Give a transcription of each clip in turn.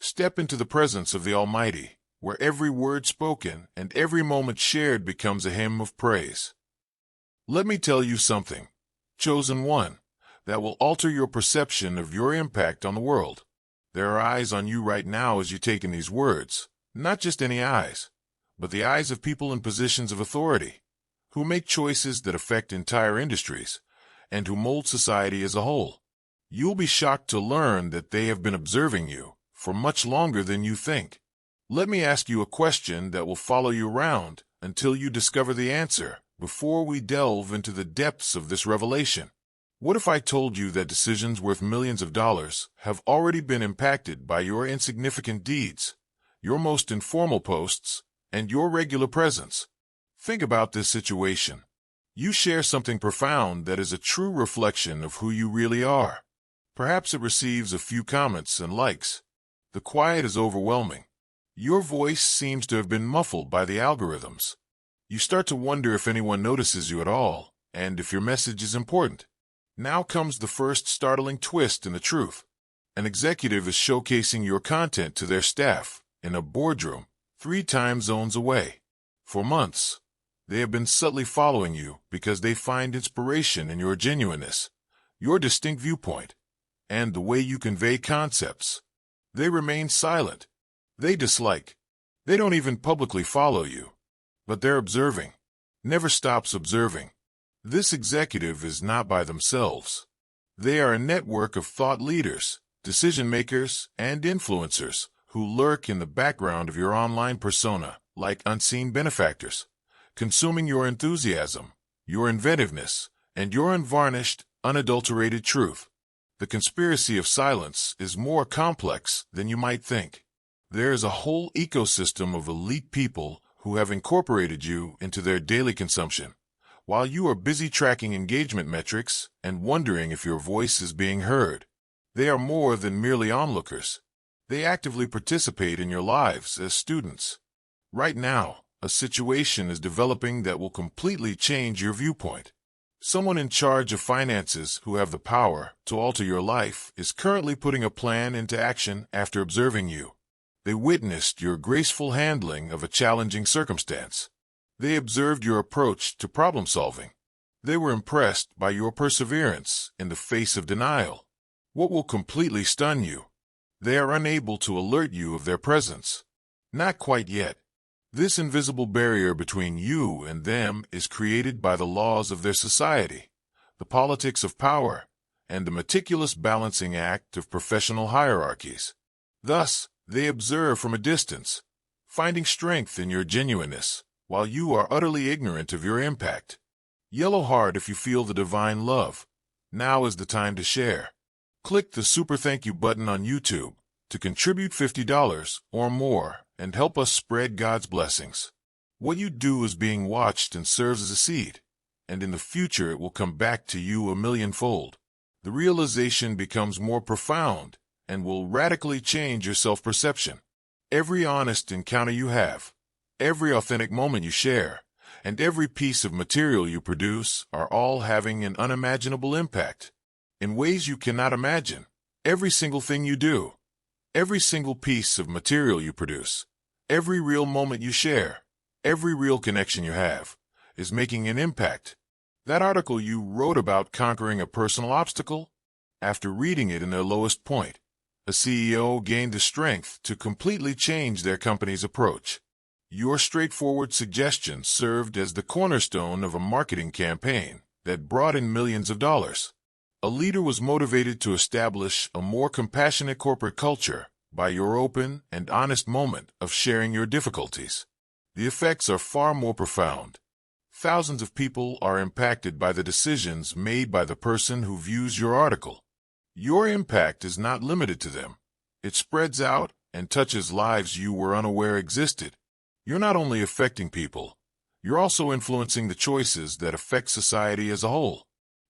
Step into the presence of the Almighty, where every word spoken and every moment shared becomes a hymn of praise. Let me tell you something, chosen one, that will alter your perception of your impact on the world. There are eyes on you right now as you take in these words, not just any eyes, but the eyes of people in positions of authority, who make choices that affect entire industries, and who mold society as a whole. You'll be shocked to learn that they have been observing you for much longer than you think. Let me ask you a question that will follow you around until you discover the answer before we delve into the depths of this revelation. What if I told you that decisions worth millions of dollars have already been impacted by your insignificant deeds, your most informal posts, and your regular presence? Think about this situation. You share something profound that is a true reflection of who you really are. Perhaps it receives a few comments and likes. The quiet is overwhelming. Your voice seems to have been muffled by the algorithms. You start to wonder if anyone notices you at all, and if your message is important. Now comes the first startling twist in the truth. An executive is showcasing your content to their staff in a boardroom 3 time zones away. For months, they have been subtly following you because they find inspiration in your genuineness, your distinct viewpoint, and the way you convey concepts. They remain silent. They dislike. They don't even publicly follow you. But they're observing. Never stops observing. This executive is not by themselves. They are a network of thought leaders, decision makers, and influencers who lurk in the background of your online persona like unseen benefactors, consuming your enthusiasm, your inventiveness, and your unvarnished, unadulterated truth. The conspiracy of silence is more complex than you might think. There is a whole ecosystem of elite people who have incorporated you into their daily consumption, while you are busy tracking engagement metrics and wondering if your voice is being heard. They are more than merely onlookers. They actively participate in your lives as students. Right now, a situation is developing that will completely change your viewpoint. Someone in charge of finances who have the power to alter your life is currently putting a plan into action after observing you. They witnessed your graceful handling of a challenging circumstance. They observed your approach to problem solving. They were impressed by your perseverance in the face of denial. What will completely stun you? They are unable to alert you of their presence. Not quite yet. This invisible barrier between you and them is created by the laws of their society, the politics of power, and the meticulous balancing act of professional hierarchies. Thus, they observe from a distance, finding strength in your genuineness, while you are utterly ignorant of your impact. Yellow heart if you feel the divine love. Now is the time to share. Click the super thank you button on YouTube to contribute $50 or more and help us spread God's blessings. What you do is being watched and serves as a seed, and in the future it will come back to you a millionfold. The realization becomes more profound and will radically change your self-perception. Every honest encounter you have, every authentic moment you share, and every piece of material you produce are all having an unimaginable impact. In ways you cannot imagine, every single thing you do, every single piece of material you produce, every real moment you share, every real connection you have, is making an impact. That article you wrote about conquering a personal obstacle? After reading it in their lowest point, a CEO gained the strength to completely change their company's approach. Your straightforward suggestion served as the cornerstone of a marketing campaign that brought in millions of dollars. A leader was motivated to establish a more compassionate corporate culture by your open and honest moment of sharing your difficulties. The effects are far more profound. Thousands of people are impacted by the decisions made by the person who views your article. Your impact is not limited to them. It spreads out and touches lives you were unaware existed. You're not only affecting people, you're also influencing the choices that affect society as a whole.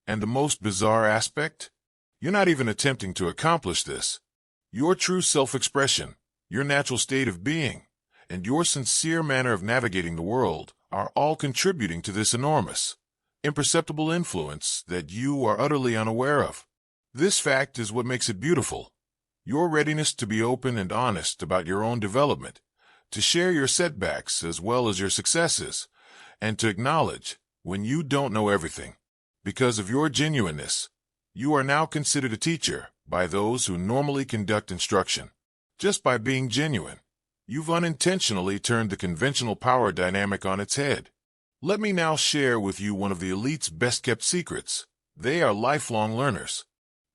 And the most bizarre aspect? You're not even attempting to accomplish this. Your true self-expression, your natural state of being, and your sincere manner of navigating the world are all contributing to this enormous, imperceptible influence that you are utterly unaware of. This fact is what makes it beautiful. Your readiness to be open and honest about your own development, to share your setbacks as well as your successes, and to acknowledge when you don't know everything. Because of your genuineness, you are now considered a teacher by those who normally conduct instruction. Just by being genuine, you've unintentionally turned the conventional power dynamic on its head. Let me now share with you one of the elite's best-kept secrets. They are lifelong learners.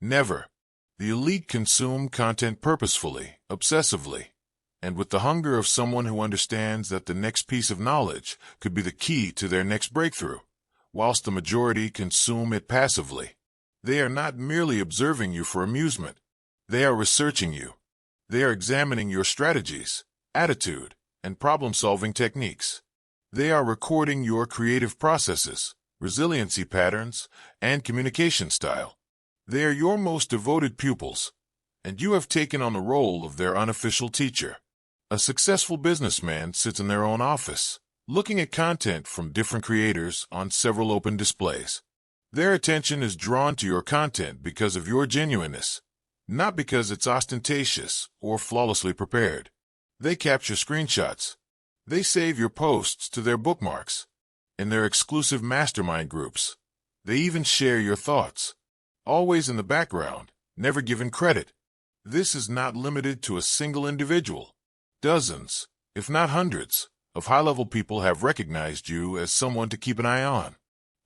Never. The elite consume content purposefully, obsessively, and with the hunger of someone who understands that the next piece of knowledge could be the key to their next breakthrough, whilst the majority consume it passively. They are not merely observing you for amusement. They are researching you. They are examining your strategies, attitude, and problem-solving techniques. They are recording your creative processes, resiliency patterns, and communication style. They are your most devoted pupils, and you have taken on the role of their unofficial teacher. A successful businessman sits in their own office, looking at content from different creators on several open displays. Their attention is drawn to your content because of your genuineness, not because it's ostentatious or flawlessly prepared. They capture screenshots. They save your posts to their bookmarks. In their exclusive mastermind groups, they even share your thoughts. Always in the background, never given credit. This is not limited to a single individual. Dozens, if not hundreds, of high-level people have recognized you as someone to keep an eye on.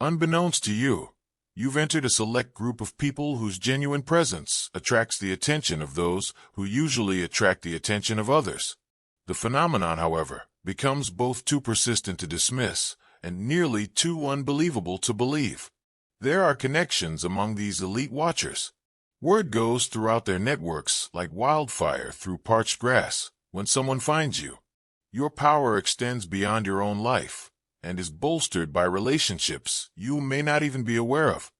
Unbeknownst to you, you've entered a select group of people whose genuine presence attracts the attention of those who usually attract the attention of others. The phenomenon, however, becomes both too persistent to dismiss and nearly too unbelievable to believe. There are connections among these elite watchers. Word goes throughout their networks like wildfire through parched grass. When someone finds you, your power extends beyond your own life and is bolstered by relationships you may not even be aware of.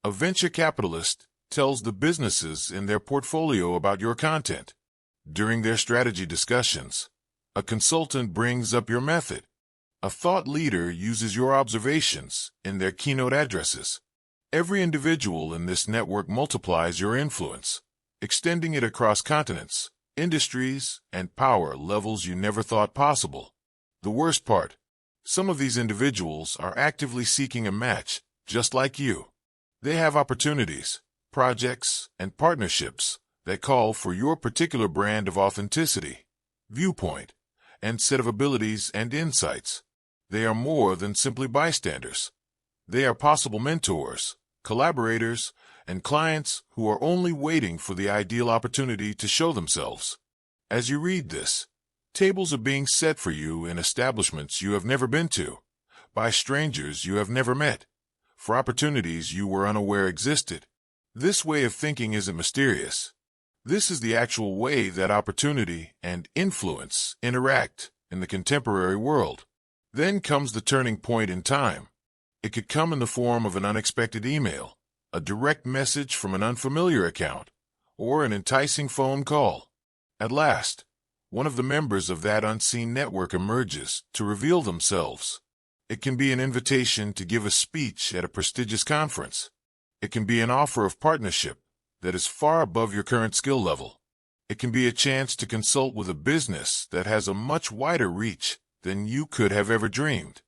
A venture capitalist tells the businesses in their portfolio about your content. During their strategy discussions, a consultant brings up your method. A thought leader uses your observations in their keynote addresses. Every individual in this network multiplies your influence, extending it across continents, industries, and power levels you never thought possible. The worst part, some of these individuals are actively seeking a match, just like you. They have opportunities, projects, and partnerships that call for your particular brand of authenticity, viewpoint, and set of abilities and insights. They are more than simply bystanders. They are possible mentors, collaborators, and clients who are only waiting for the ideal opportunity to show themselves. As you read this, tables are being set for you in establishments you have never been to, by strangers you have never met, for opportunities you were unaware existed. This way of thinking isn't mysterious. This is the actual way that opportunity and influence interact in the contemporary world. Then comes the turning point in time. It could come in the form of an unexpected email, a direct message from an unfamiliar account, or an enticing phone call. At last, one of the members of that unseen network emerges to reveal themselves. It can be an invitation to give a speech at a prestigious conference. It can be an offer of partnership that is far above your current skill level. It can be a chance to consult with a business that has a much wider reach than you could have ever dreamed.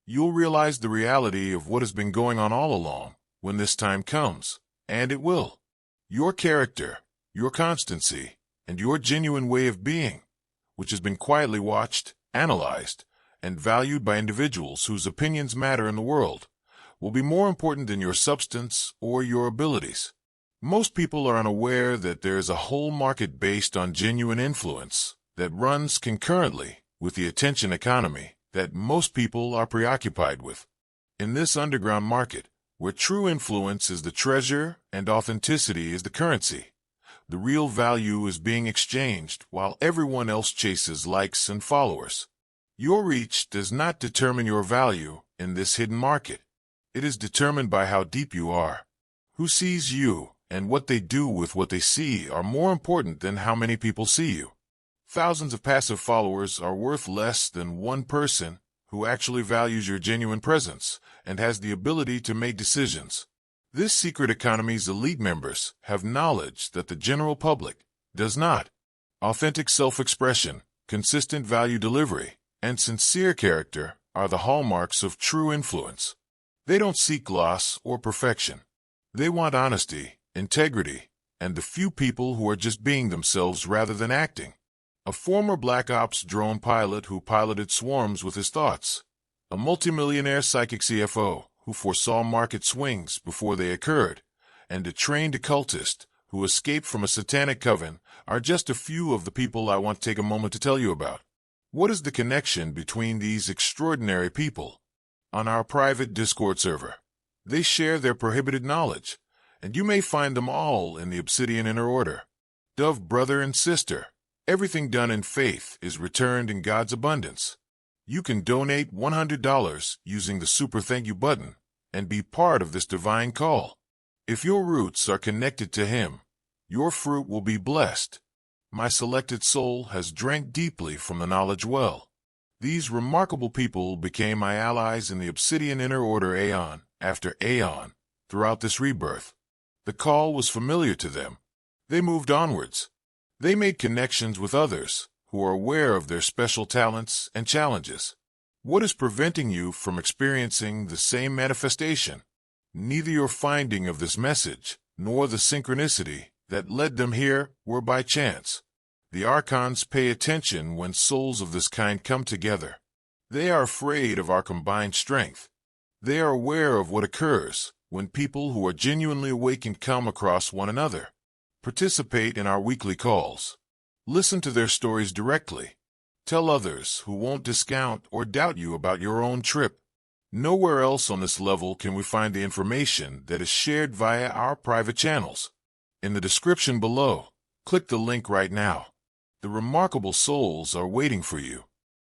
You'll realize the reality of what has been going on all along when this time comes, and it will. Your character, your constancy, and your genuine way of being, which has been quietly watched, analyzed, and valued by individuals whose opinions matter in the world, will be more important than your substance or your abilities. Most people are unaware that there is a whole market based on genuine influence that runs concurrently with the attention economy that most people are preoccupied with. In this underground market, where true influence is the treasure and authenticity is the currency, the real value is being exchanged while everyone else chases likes and followers. Your reach does not determine your value in this hidden market. It is determined by how deep you are. Who sees you and what they do with what they see are more important than how many people see you. Thousands of passive followers are worth less than one person who actually values your genuine presence and has the ability to make decisions. This secret economy's elite members have knowledge that the general public, does not. Authentic self-expression, consistent value delivery, and sincere character are the hallmarks of true influence. They don't seek gloss or perfection. They want honesty, integrity, and the few people who are just being themselves rather than acting. A former Black Ops drone pilot who piloted swarms with his thoughts. A multimillionaire psychic CFO who foresaw market swings before they occurred. And a trained occultist who escaped from a satanic coven are just a few of the people I want to take a moment to tell you about. What is the connection between these extraordinary people? On our private Discord server, they share their prohibited knowledge, and you may find them all in the Obsidian Inner Order. Dove brother and sister, everything done in faith is returned in God's abundance. You can donate $100 using the Super Thank You button and be part of this divine call. If your roots are connected to Him, your fruit will be blessed. My selected soul has drank deeply from the knowledge well. These remarkable people became my allies in the Obsidian Inner Order aeon after aeon throughout this rebirth. The call was familiar to them. They moved onwards. They made connections with others who are aware of their special talents and challenges. What is preventing you from experiencing the same manifestation? Neither your finding of this message nor the synchronicity that led them here were by chance. The archons pay attention when souls of this kind come together. They are afraid of our combined strength. They are aware of what occurs when people who are genuinely awakened come across one another. Participate in our weekly calls. Listen to their stories directly. Tell others who won't discount or doubt you about your own trip. Nowhere else on this level can we find the information that is shared via our private channels. In the description below, click the link right now. The remarkable souls are waiting for you.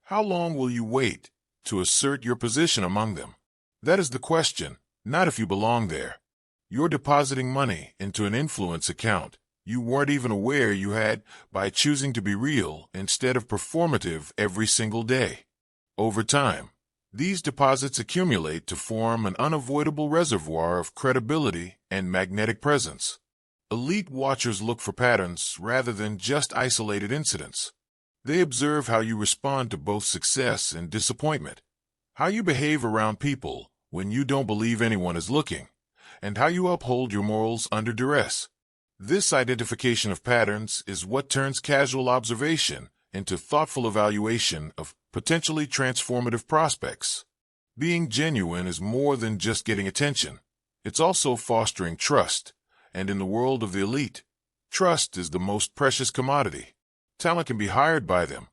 How long will you wait to assert your position among them? That is the question, not if you belong there. You're depositing money into an influence account you weren't even aware you had by choosing to be real instead of performative every single day. Over time, these deposits accumulate to form an unavoidable reservoir of credibility and magnetic presence. Elite watchers look for patterns rather than just isolated incidents. They observe how you respond to both success and disappointment, how you behave around people when you don't believe anyone is looking, and how you uphold your morals under duress. This identification of patterns is what turns casual observation into thoughtful evaluation of potentially transformative prospects. Being genuine is more than just getting attention. It's also fostering trust. And in the world of the elite, trust is the most precious commodity. Talent can be hired by them.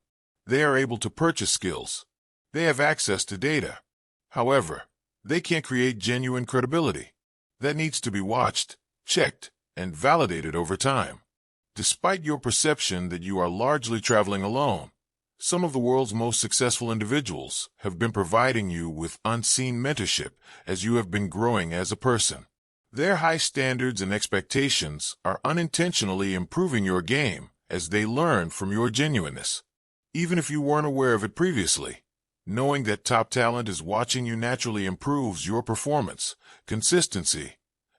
They are able to purchase skills. They have access to data. However, they can't create genuine credibility. That needs to be watched, checked, and validated over time. Despite your perception that you are largely traveling alone, some of the world's most successful individuals have been providing you with unseen mentorship as you have been growing as a person. Their high standards and expectations are unintentionally improving your game as they learn from your genuineness. Even if you weren't aware of it previously, knowing that top talent is watching you naturally improves your performance, consistency,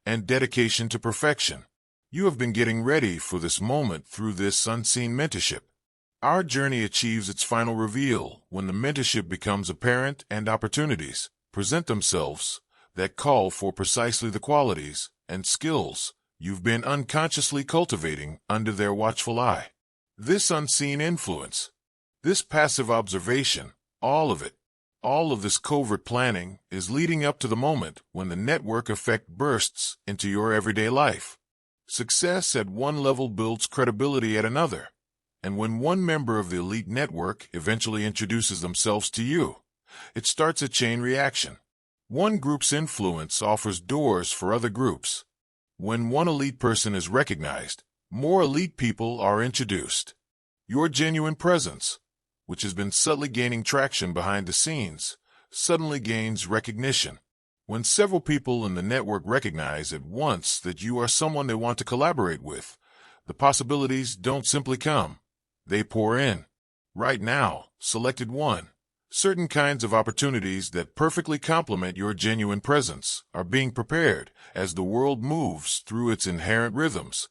and dedication to perfection. You have been getting ready for this moment through this unseen mentorship. Our journey achieves its final reveal when the mentorship becomes apparent and opportunities present themselves that call for precisely the qualities and skills you've been unconsciously cultivating under their watchful eye. This unseen influence, this passive observation, all of this covert planning is leading up to the moment when the network effect bursts into your everyday life. Success at one level builds credibility at another, and when one member of the elite network eventually introduces themselves to you, it starts a chain reaction. One group's influence offers doors for other groups. When one elite person is recognized, more elite people are introduced. Your genuine presence, which has been subtly gaining traction behind the scenes, suddenly gains recognition. When several people in the network recognize at once that you are someone they want to collaborate with, the possibilities don't simply come. They pour in. Right now, selected one. Certain kinds of opportunities that perfectly complement your genuine presence are being prepared as the world moves through its inherent rhythms.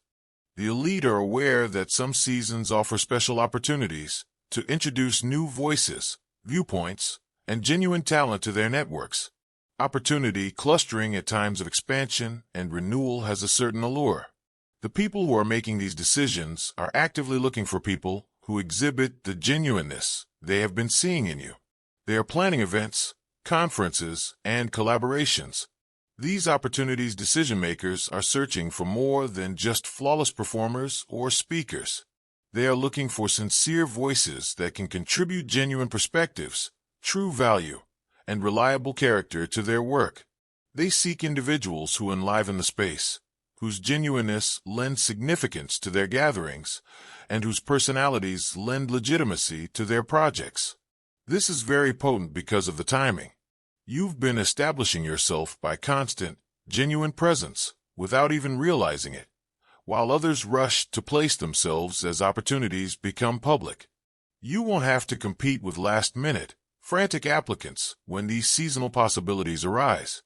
The elite are aware that some seasons offer special opportunities to introduce new voices, viewpoints, and genuine talent to their networks. Opportunity clustering at times of expansion and renewal has a certain allure. The people who are making these decisions are actively looking for people who exhibit the genuineness they have been seeing in you. They are planning events, conferences, and collaborations. These opportunities decision-makers are searching for more than just flawless performers or speakers. They are looking for sincere voices that can contribute genuine perspectives, true value, and reliable character to their work. They seek individuals who enliven the space, whose genuineness lends significance to their gatherings, and whose personalities lend legitimacy to their projects. This is very potent because of the timing. You've been establishing yourself by constant, genuine presence without even realizing it, while others rush to place themselves as opportunities become public. You won't have to compete with last-minute, frantic applicants when these seasonal possibilities arise.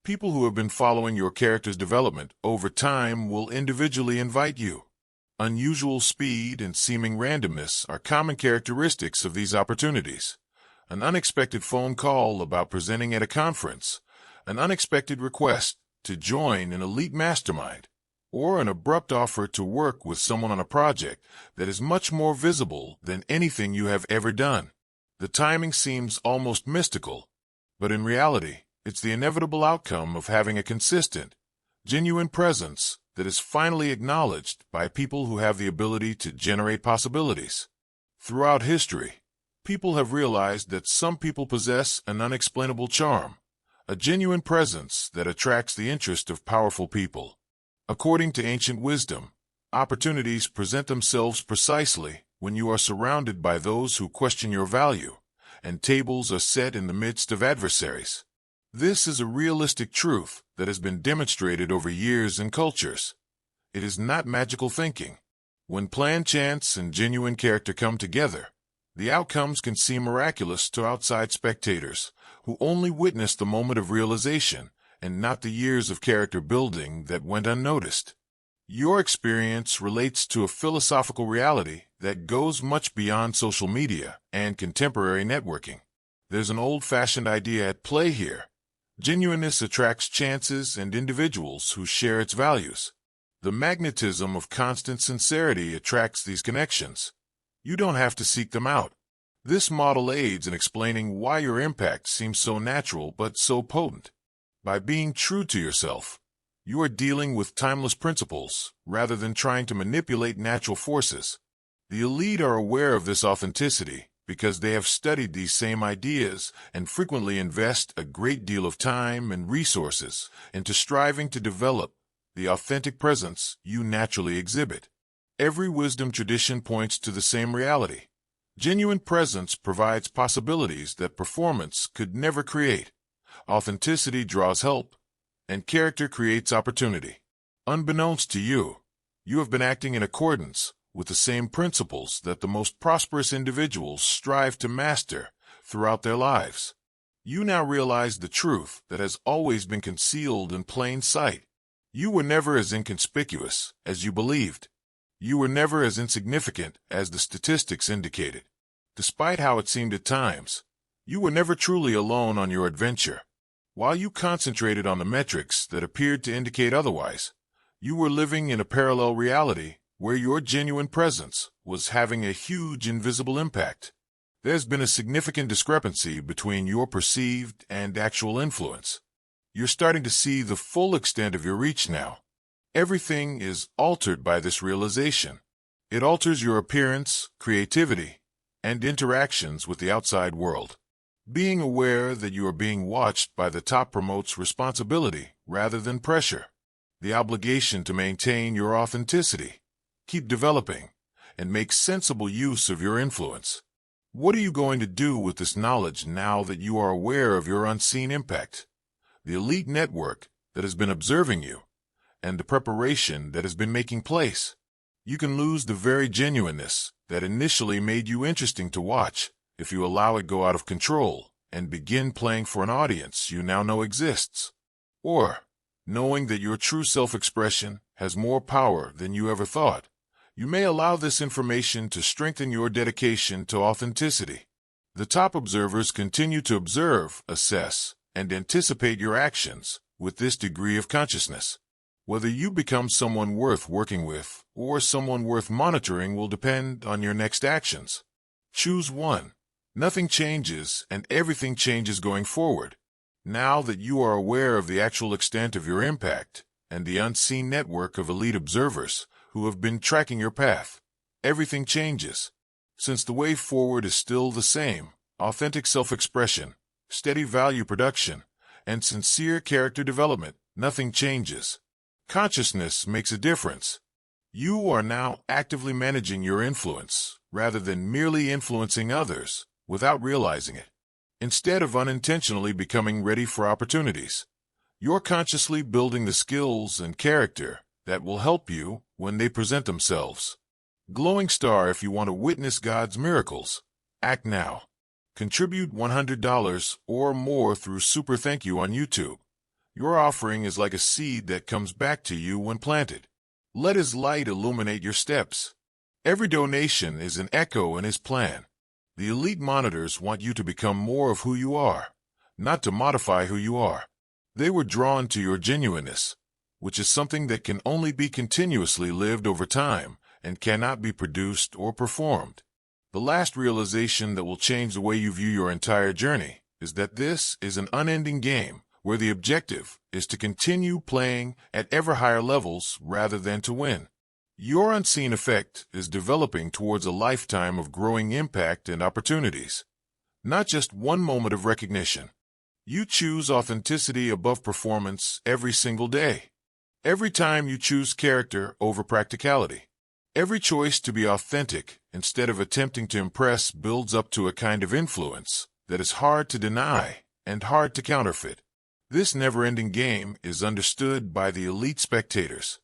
People who have been following your character's development over time will individually invite you. Unusual speed and seeming randomness are common characteristics of these opportunities. An unexpected phone call about presenting at a conference, an unexpected request to join an elite mastermind, or an abrupt offer to work with someone on a project that is much more visible than anything you have ever done. The timing seems almost mystical, but in reality, it's the inevitable outcome of having a consistent, genuine presence that is finally acknowledged by people who have the ability to generate possibilities. Throughout history, people have realized that some people possess an unexplainable charm, a genuine presence that attracts the interest of powerful people. According to ancient wisdom, opportunities present themselves precisely when you are surrounded by those who question your value, and tables are set in the midst of adversaries. This is a realistic truth that has been demonstrated over years and cultures. It is not magical thinking. When planned chance and genuine character come together, the outcomes can seem miraculous to outside spectators who only witness the moment of realization and not the years of character building that went unnoticed. Your experience relates to a philosophical reality that goes much beyond social media and contemporary networking. There's an old-fashioned idea at play here. Genuineness attracts chances and individuals who share its values. The magnetism of constant sincerity attracts these connections. You don't have to seek them out. This model aids in explaining why your impact seems so natural but so potent. By being true to yourself, you are dealing with timeless principles rather than trying to manipulate natural forces. The elite are aware of this authenticity because they have studied these same ideas and frequently invest a great deal of time and resources into striving to develop the authentic presence you naturally exhibit. Every wisdom tradition points to the same reality. Genuine presence provides possibilities that performance could never create. Authenticity draws help, and character creates opportunity. Unbeknownst to you, you have been acting in accordance with the same principles that the most prosperous individuals strive to master throughout their lives. You now realize the truth that has always been concealed in plain sight. You were never as inconspicuous as you believed. You were never as insignificant as the statistics indicated. Despite how it seemed at times, you were never truly alone on your adventure. While you concentrated on the metrics that appeared to indicate otherwise, you were living in a parallel reality where your genuine presence was having a huge invisible impact. There's been a significant discrepancy between your perceived and actual influence. You're starting to see the full extent of your reach now. Everything is altered by this realization. It alters your appearance, creativity, and interactions with the outside world. Being aware that you are being watched by the top promotes responsibility rather than pressure. The obligation to maintain your authenticity, keep developing, and make sensible use of your influence. What are you going to do with this knowledge now that you are aware of your unseen impact? The elite network that has been observing you, and the preparation that has been making place. You can lose the very genuineness that initially made you interesting to watch if you allow it go out of control and begin playing for an audience you now know exists. Or, knowing that your true self-expression has more power than you ever thought. You may allow this information to strengthen your dedication to authenticity. The top observers continue to observe, assess, and anticipate your actions with this degree of consciousness. Whether you become someone worth working with or someone worth monitoring will depend on your next actions. Choose one. Nothing changes and everything changes going forward. Now that you are aware of the actual extent of your impact and the unseen network of elite observers who have been tracking your path, everything changes. Since the way forward is still the same, authentic self-expression, steady value production, and sincere character development, nothing changes. Consciousness makes a difference. You are now actively managing your influence rather than merely influencing others without realizing it. Instead of unintentionally becoming ready for opportunities, you're consciously building the skills and character that will help you when they present themselves. Glowing star, if you want to witness God's miracles, act now. Contribute $100 or more through Super Thank You on YouTube. Your offering is like a seed that comes back to you when planted. Let His light illuminate your steps. Every donation is an echo in His plan. The elite monitors want you to become more of who you are, not to modify who you are. They were drawn to your genuineness, which is something that can only be continuously lived over time and cannot be produced or performed. The last realization that will change the way you view your entire journey is that this is an unending game where the objective is to continue playing at ever higher levels rather than to win. Your unseen effect is developing towards a lifetime of growing impact and opportunities, not just one moment of recognition. You choose authenticity above performance every single day. Every time you choose character over practicality. Every choice to be authentic instead of attempting to impress builds up to a kind of influence that is hard to deny and hard to counterfeit. This never-ending game is understood by the elite spectators.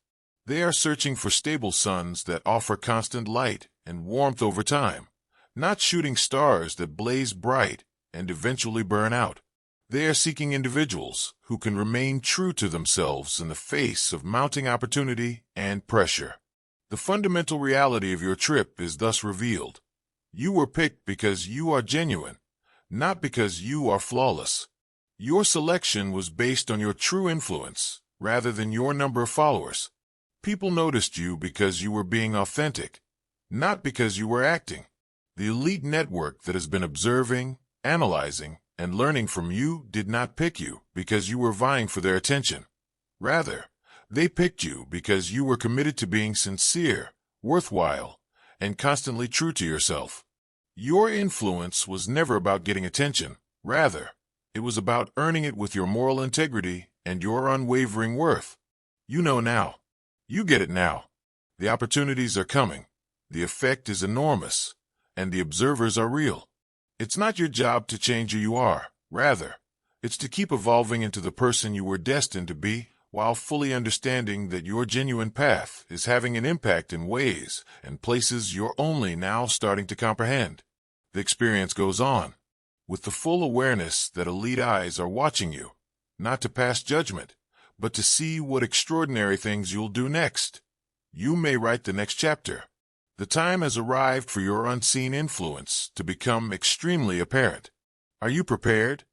They are searching for stable suns that offer constant light and warmth over time, not shooting stars that blaze bright and eventually burn out. They are seeking individuals who can remain true to themselves in the face of mounting opportunity and pressure. The fundamental reality of your trip is thus revealed. You were picked because you are genuine, not because you are flawless. Your selection was based on your true influence rather than your number of followers. People noticed you because you were being authentic, not because you were acting. The elite network that has been observing, analyzing, and learning from you did not pick you because you were vying for their attention. Rather, they picked you because you were committed to being sincere, worthwhile, and constantly true to yourself. Your influence was never about getting attention. Rather, it was about earning it with your moral integrity and your unwavering worth. You know now. You get it now. The opportunities are coming. The effect is enormous, and the observers are real. It's not your job to change who you are. Rather, it's to keep evolving into the person you were destined to be, while fully understanding that your genuine path is having an impact in ways and places you're only now starting to comprehend. The experience goes on, with the full awareness that elite eyes are watching you, not to pass judgment, but to see what extraordinary things you'll do next. You may write the next chapter. The time has arrived for your unseen influence to become extremely apparent. Are you prepared?